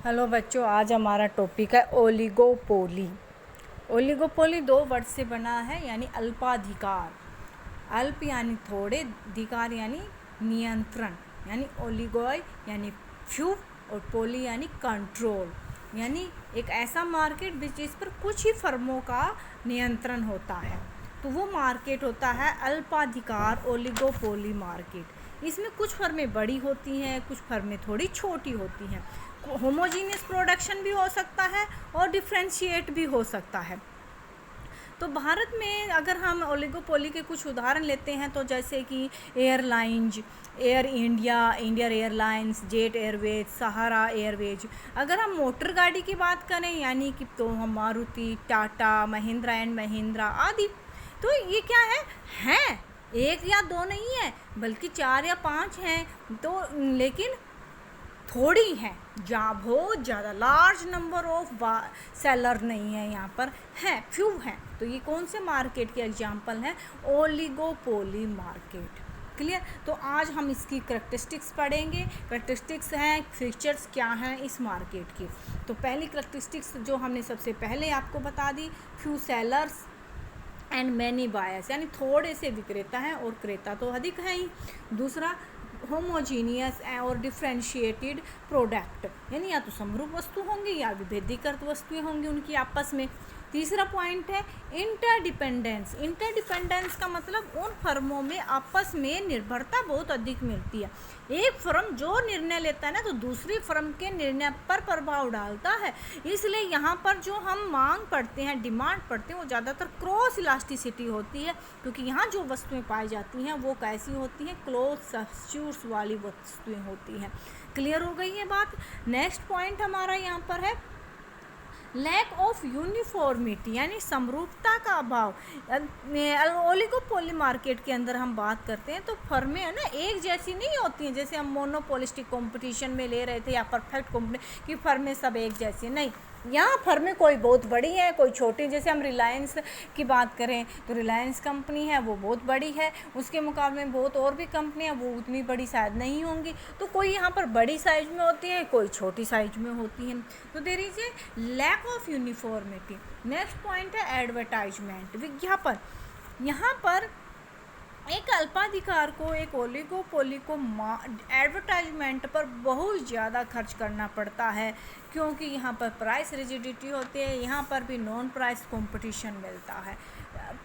Hello बच्चों, आज हमारा टॉपिक है ओलिगोपोली। ओलिगोपोली दो वर्ड से बना है, यानी अल्पाधिकार। अल्प यानी थोड़े, अधिकार यानी नियंत्रण, यानी ओलिगोय यानी फ्यू और पोली यानी कंट्रोल, यानी एक ऐसा मार्केट जिस पर कुछ ही फर्मों का नियंत्रण होता है। तो वो मार्केट होता है अल्पाधिकार ओलिगोपोली मार्केट। इसमें कुछ फर्में बड़ी होती हैं, कुछ फर्में थोड़ी छोटी होती हैं। होमोजीनियस प्रोडक्शन भी हो सकता है और डिफ्रेंशिएट भी हो सकता है। तो भारत में अगर हम ओलिगोपोली के कुछ उदाहरण लेते हैं तो जैसे कि airlines, air India, Indian airlines, jet airways, Sahara airways. अगर हम मोटर गाड़ी की बात करें यानी कि तो हम मारुति, टाटा, महिंद्रा एंड महिंद्रा आदि। तो ये क्या हैं एक या दो नहीं है बल्कि 4 या 5 हैं। तो लेकिन थोड़ी हैं, जहाँ बहुत ज़्यादा लार्ज नंबर ऑफ सेलर नहीं है, यहाँ पर हैं, फ्यू हैं। तो ये कौन से मार्केट के एग्जाम्पल हैं? Oligopoly market. क्लियर? तो आज हम इसकी करेक्टरिस्टिक्स पढ़ेंगे। करेक्टरिस्टिक्स हैं, फीचर्स क्या हैं इस मार्केट की। तो पहली करेक्टरिस्टिक्स जो हमने सबसे पहले आपको बता दी, few sellers and many buyers, यानी थोड़े से विक्रेता हैं और क्रेता तो अधिक हैं ही। दूसरा, होमोजीनियस और डिफ्रेंशिएटेड प्रोडक्ट, यानी या तो समरूप वस्तु होंगे या विभेदीकृत वस्तुएं होंगी उनकी आपस में। तीसरा पॉइंट है इंटरडिपेंडेंस। इंटरडिपेंडेंस का मतलब उन फर्मों में आपस में निर्भरता बहुत अधिक मिलती है। एक फर्म जो निर्णय लेता है ना, तो दूसरी फर्म के निर्णय पर प्रभाव डालता है। इसलिए यहाँ पर जो हम मांग पढ़ते हैं, डिमांड पढ़ते हैं, वो ज़्यादातर क्रॉस इलास्टिसिटी होती है, क्योंकि यहाँ जो वस्तुएं पाई जाती हैं वो कैसी होती हैं? क्लोज सब्स्टिट्यूट्स वाली वस्तुएं होती हैं। क्लियर हो गई ये बात? नेक्स्ट पॉइंट हमारा यहाँ पर है लैक ऑफ यूनिफॉर्मिटी, यानी समरूपता का अभाव। ओलिगोपोली मार्केट के अंदर हम बात करते हैं तो फर्में है ना एक जैसी नहीं होती हैं। जैसे हम मोनोपोलिस्टिक कंपटीशन में ले रहे थे या परफेक्ट कंपनी की फर्में सब एक जैसी नहीं। यहाँ फर्में कोई बहुत बड़ी है, कोई छोटी। जैसे हम रिलायंस की बात करें तो रिलायंस कंपनी है वो बहुत बड़ी है, उसके मुकाबले में बहुत और भी कंपनी है वो उतनी बड़ी शायद नहीं होंगी। तो कोई यहाँ पर बड़ी साइज में होती है, कोई छोटी साइज में होती है। तो there is a lack of uniformity. Next point है एडवर्टाइजमेंट, विज्ञापन। यहाँ पर एक अल्पाधिकार को, एक ओलिगोपोली को एडवर्टाइजमेंट पर बहुत ज़्यादा खर्च करना पड़ता है, क्योंकि यहाँ पर प्राइस रिजिडिटी होती है, यहाँ पर भी नॉन प्राइस कंपटीशन मिलता है।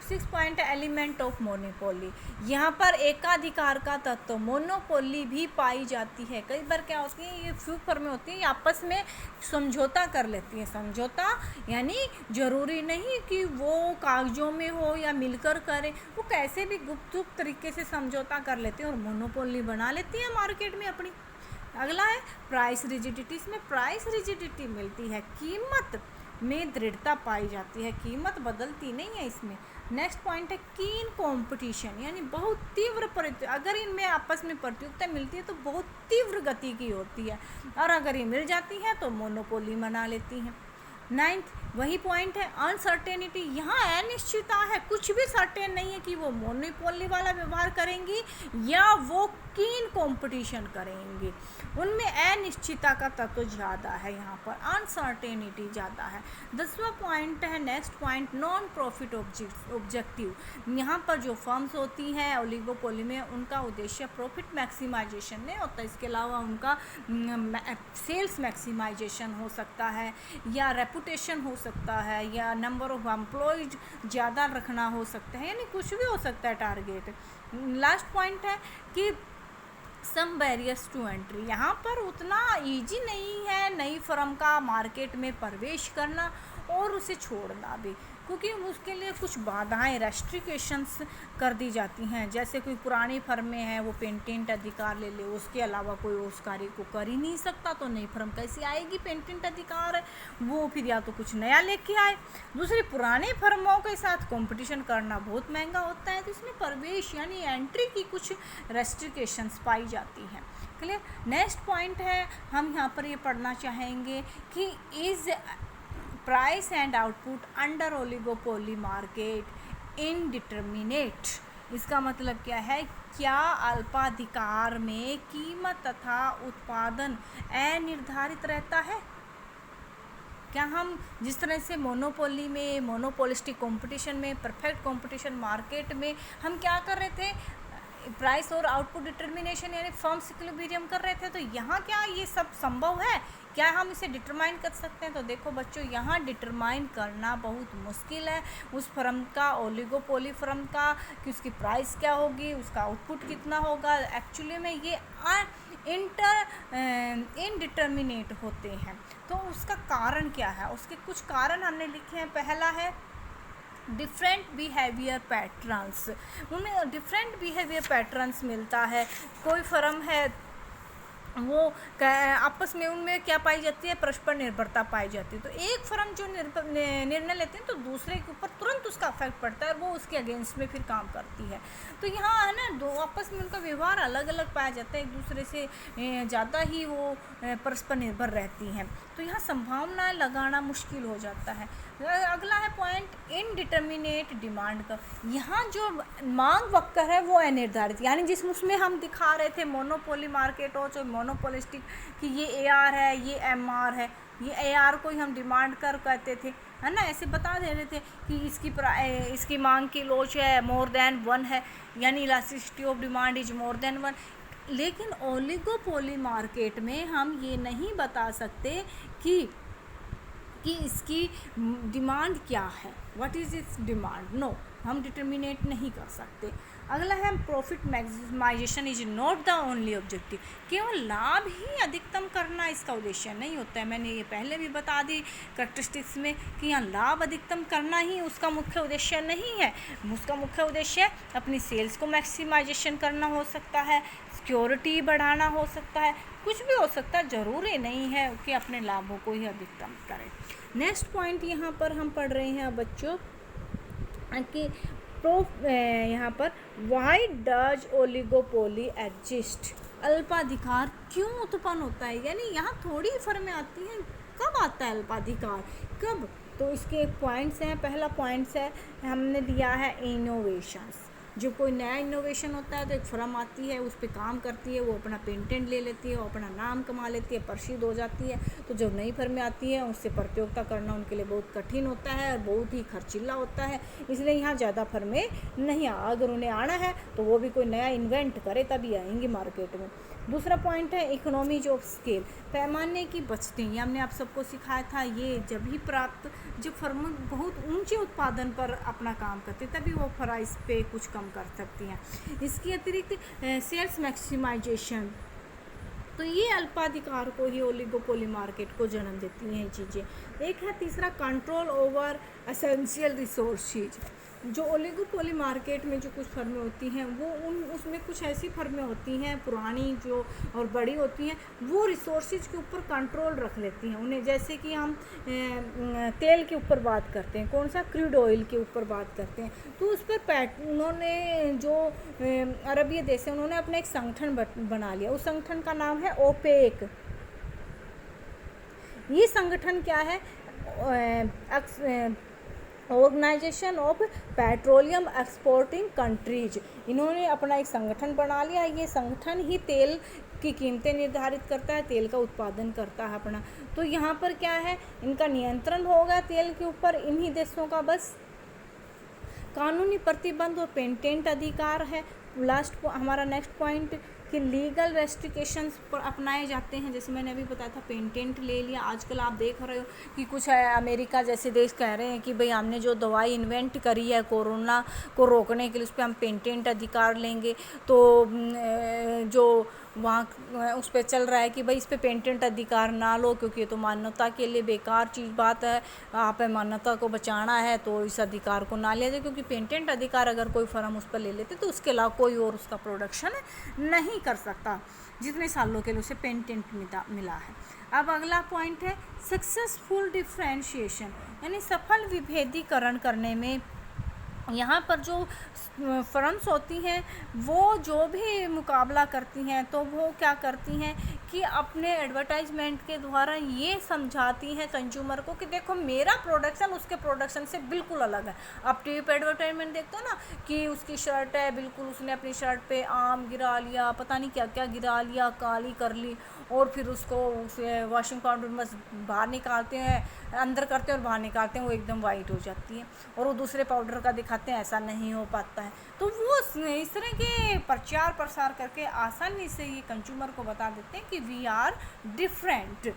6 पॉइंट एलिमेंट ऑफ मोनोपोली। यहाँ पर एकाधिकार का तत्व, मोनोपोली भी पाई जाती है। कई बार क्या होती है, ये फ्यू फर्में होती हैं, आपस में समझौता कर लेती हैं। समझौता यानी जरूरी नहीं कि वो कागजों में हो या मिलकर करें, वो कैसे भी गुप्त तरीके से समझौता कर लेते हैं और मोनोपोली बना लेती है मार्केट में अपनी। अगला है प्राइस रिजिडिटी। इसमें प्राइस रिजिडिटी मिलती है, कीमत में दृढ़ता पाई जाती है, कीमत बदलती नहीं है इसमें। नेक्स्ट पॉइंट है कीन कंपटीशन, यानी बहुत तीव्र अगर इनमें आपस में प्रतियोगिता मिलती है तो बहुत तीव्र गति की होती है, और अगर ये मिल जाती है तो मोनोपोली बना लेती हैं। 9th वही पॉइंट है अनसर्टेनिटी। यहाँ अनिश्चितता है, कुछ भी सर्टेन नहीं है कि वो मोनोपोली वाला व्यवहार करेंगी या वो कीन कंपटीशन करेंगे। उनमें अनिश्चितता का तत्व ज़्यादा है, यहाँ पर अनसर्टेनिटी ज़्यादा है। 10वां पॉइंट है next point non profit objective. यहाँ पर जो फर्म्स होती हैं ओलिगोपोली में, उनका उद्देश्य प्रॉफिट मैक्सिमाइजेशन नहीं होता, इसके अलावा उनका सेल्स मैक्सिमाइजेशन हो सकता है, या रेपुटेशन हो सकता है, या नंबर ऑफ एम्प्लॉयज ज़्यादा रखना हो सकता है, यानी कुछ भी हो सकता है टारगेट। लास्ट पॉइंट है कि सम बैरियर्स टू एंट्री। यहाँ पर उतना इजी नहीं है नई फर्म का मार्केट में प्रवेश करना और उसे छोड़ना भी, क्योंकि उसके लिए कुछ बाधाएं, रेस्ट्रिक्शंस कर दी जाती हैं। जैसे कोई पुरानी फर्में हैं वो पेटेंट अधिकार ले ले, उसके अलावा कोई उस कार्य को कर ही नहीं सकता, तो नई फर्म कैसे आएगी? पेटेंट अधिकार है वो, फिर या तो कुछ नया लेके आए। दूसरी, पुराने फर्मों के साथ कंपटीशन करना बहुत महंगा होता है, तो इसमें प्रवेश यानी एंट्री की कुछ रेस्ट्रिक्शंस पाई जाती हैं। क्लियर? नेक्स्ट पॉइंट है, हम यहाँ पर ये पढ़ना चाहेंगे कि is price and output under oligopoly market indeterminate. इसका मतलब क्या है? क्या अल्पाधिकार में कीमत तथा उत्पादन अनिर्धारित रहता है? क्या हम जिस तरह से मोनोपोली में, मोनोपोलिस्टिक कंपटीशन में, परफेक्ट कंपटीशन मार्केट में हम क्या कर रहे थे, प्राइस और आउटपुट डिटर्मिनेशन यानी फर्म्स इक्विलिब्रियम कर रहे थे, तो यहाँ क्या ये सब संभव है? क्या हम इसे डिटरमाइन कर सकते हैं? तो देखो बच्चों, यहाँ डिटरमाइन करना बहुत मुश्किल है उस फर्म का, ओलिगोपोली फर्म का, कि उसकी प्राइस क्या होगी, उसका आउटपुट कितना होगा। एक्चुअली में ये इनडिटर्मिनेट होते हैं। तो उसका कारण क्या है? उसके कुछ कारण हमने लिखे हैं। पहला है डिफरेंट बिहेवियर पैटर्न्स, उनमें डिफरेंट बिहेवियर पैटर्न्स मिलता है। कोई फर्म है वो आपस में उनमें क्या पाई जाती है, परस्पर निर्भरता पाई जाती है। तो एक फर्म जो निर्णय लेते हैं तो दूसरे के ऊपर तुरंत उसका अफेक्ट पड़ता है और वो उसके अगेंस्ट में फिर काम करती है। तो यहाँ है ना, दो आपस में उनका व्यवहार अलग अलग पाया जाता है, एक दूसरे से ज़्यादा ही वो परस्पर निर्भर रहती हैं। तो यहाँ संभावनाएं लगाना मुश्किल हो जाता है। अगला है पॉइंट इनडिटर्मिनेट डिमांड का। यहाँ जो मांग वक्र है वो अनिर्धारित, यानी जिसमें उसमें हम दिखा रहे थे मोनोपोली मार्केट हो चाहे मोनोपोलिस्टिक, कि ये AR है, ये MR है, ये AR को ही हम डिमांड कर कहते थे, है ना, ऐसे बता दे रहे थे कि इसकी मांग की लोच है मोर देन 1 है, यानी elasticity of demand is more than 1। लेकिन ओलिगोपोली मार्केट में हम ये नहीं बता सकते कि इसकी डिमांड क्या है, what is its demand, no, हम डिटर्मिनेट नहीं कर सकते। अगला है profit maximisation is not the only objective. केवल लाभ ही अधिकतम करना इसका उद्देश्य नहीं होता है। मैंने ये पहले भी बता दी कैरेक्टरिस्टिक्स में कि यहाँ लाभ अधिकतम करना ही उसका मुख्य उद्देश्य नहीं है। उसका मुख्य उद्देश्य अपनी सेल्स को मैक्सिमाइजेशन करना हो सकता है, सिक्योरिटी बढ़ाना हो सकता है, कुछ भी हो सकता है, ज़रूरी नहीं है कि अपने लाभों को ही अधिकतम करें। नेक्स्ट पॉइंट यहाँ पर हम पढ़ रहे हैं बच्चों कि यहाँ पर वाई डज ओलिगोपोली एग्जिस्ट, अल्पाधिकार क्यों उत्पन्न होता है, यानी यहाँ थोड़ी फर्में आती हैं, कब आता है अल्पाधिकार, कब? तो इसके एक पॉइंट्स हैं। पहला पॉइंट्स है, हमने दिया है इनोवेशंस। जो कोई नया इनोवेशन होता है तो एक फर्म आती है, उस पर काम करती है, वो अपना पेटेंट ले लेती है, वो अपना नाम कमा लेती है, प्रसिद्ध हो जाती है। तो जब नई फर्में आती हैं उससे प्रतियोगिता करना उनके लिए बहुत कठिन होता है और बहुत ही खर्चीला होता है, इसलिए यहाँ ज़्यादा फर्में नहीं अगर उन्हें आना है तो वो भी कोई नया इन्वेंट करे तभी आएंगी मार्केट में। दूसरा पॉइंट है इकोनॉमीज ऑफ स्केल, पैमाने की बचती। ये हमने आप सबको सिखाया था, ये जब ही प्राप्त, जब फर्म बहुत ऊंचे उत्पादन पर अपना काम करते तभी वो प्राइस पे कुछ कम कर सकती हैं। इसके अतिरिक्त सेल्स मैक्सिमाइजेशन, तो ये अल्पाधिकार को ही ओलिगोपोली मार्केट को जन्म देती हैं चीज़ें। एक है तीसरा कंट्रोल ओवर एसेंशियल रिसोर्सेज। जो ओलिगोपोली मार्केट में जो कुछ फर्में होती हैं वो उसमें कुछ ऐसी फर्में होती हैं पुरानी जो और बड़ी होती हैं, वो रिसोर्सेज के ऊपर कंट्रोल रख लेती हैं उन्हें। जैसे कि हम तेल के ऊपर बात करते हैं, कौन सा, क्रूड ऑयल के ऊपर बात करते हैं, तो उस पर उन्होंने जो अरबिय देश है उन्होंने अपना एक संगठन बना लिया। उस संगठन का नाम है ओपेक। ये संगठन क्या है, organisation of petroleum exporting countries. इन्होंने अपना एक संगठन बना लिया। ये संगठन ही तेल की कीमतें निर्धारित करता है, तेल का उत्पादन करता है अपना। तो यहाँ पर क्या है, इनका नियंत्रण होगा तेल के ऊपर इन्हीं देशों का। बस कानूनी प्रतिबंध और पेटेंट अधिकार है। लास्ट हमारा नेक्स्ट पॉइंट कि लीगल रेस्ट्रिक्शंस पर अपनाए जाते हैं। जैसे मैंने अभी बताया था पेटेंट ले लिया, आजकल आप देख रहे हो कि कुछ अमेरिका जैसे देश कह रहे हैं कि भाई हमने जो दवाई इन्वेंट करी है कोरोना को रोकने के लिए उस पर हम पेटेंट अधिकार लेंगे। तो जो वहाँ उस पर चल रहा है कि भाई इस पे पेटेंट अधिकार ना लो क्योंकि ये तो मानवता के लिए बेकार चीज़ बात है, आप मानवता को बचाना है तो इस अधिकार को ना लिया जाए, क्योंकि पेटेंट अधिकार अगर कोई फर्म उस पर ले लेते तो उसके अलावा कोई और उसका प्रोडक्शन नहीं कर सकता जितने सालों के लिए उसे पेटेंट मिला है। अब अगला पॉइंट है सक्सेसफुल डिफ्रेंशिएशन, यानी सफल विभेदीकरण करने में यहाँ पर जो फर्म्स होती हैं वो जो भी मुकाबला करती हैं तो वो क्या करती हैं कि अपने एडवर्टाइजमेंट के द्वारा ये समझाती हैं कंज्यूमर को कि देखो मेरा प्रोडक्शन उसके प्रोडक्शन से बिल्कुल अलग है। आप टीवी पे एडवर्टाइजमेंट देखते हो ना कि उसकी शर्ट है, बिल्कुल उसने अपनी शर्ट पे आम गिरा लिया, पता नहीं क्या क्या गिरा लिया, काली कर ली, और फिर उसको उसे वॉशिंग पाउडर में बाहर निकालते हैं, अंदर करते हैं और बाहर निकालते हैं, वो एकदम वाइट हो जाती है। और वो दूसरे पाउडर का दिखाते हैं, ऐसा नहीं हो पाता है। तो वो इस तरह के प्रचार प्रसार करके आसानी से ये कंज्यूमर को बता देते हैं कि वी आर डिफरेंट।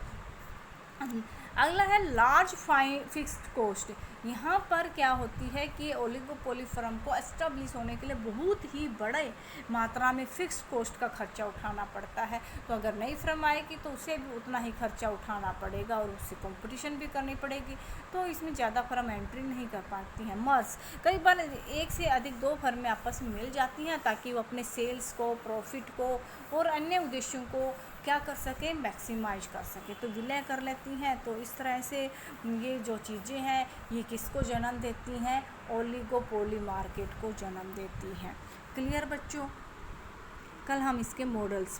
अगला है लार्ज फिक्स्ड कॉस्ट। यहाँ पर क्या होती है कि ओलिगोपोली फर्म को एस्टेब्लिश होने के लिए बहुत ही बड़े मात्रा में फिक्स्ड कॉस्ट का खर्चा उठाना पड़ता है। तो अगर नई फर्म आएगी तो उसे भी उतना ही खर्चा उठाना पड़ेगा और उससे कंपटीशन भी करनी पड़ेगी। तो इसमें ज़्यादा फर्म एंट्री नहीं कर पाती हैं। मर्ज, कई बार एक से अधिक दो फर्में आपस में मिल जाती हैं ताकि वो अपने सेल्स को, प्रॉफिट को और अन्य उद्देश्यों को क्या कर सकें, मैक्सिमाइज कर सकें, तो विलय कर लेती हैं। तो इस तरह से ये जो चीज़ें हैं ये किसको जन्म देती हैं, ओलिगोपोली मार्केट को जन्म देती हैं। क्लियर बच्चों? कल हम इसके मॉडल्स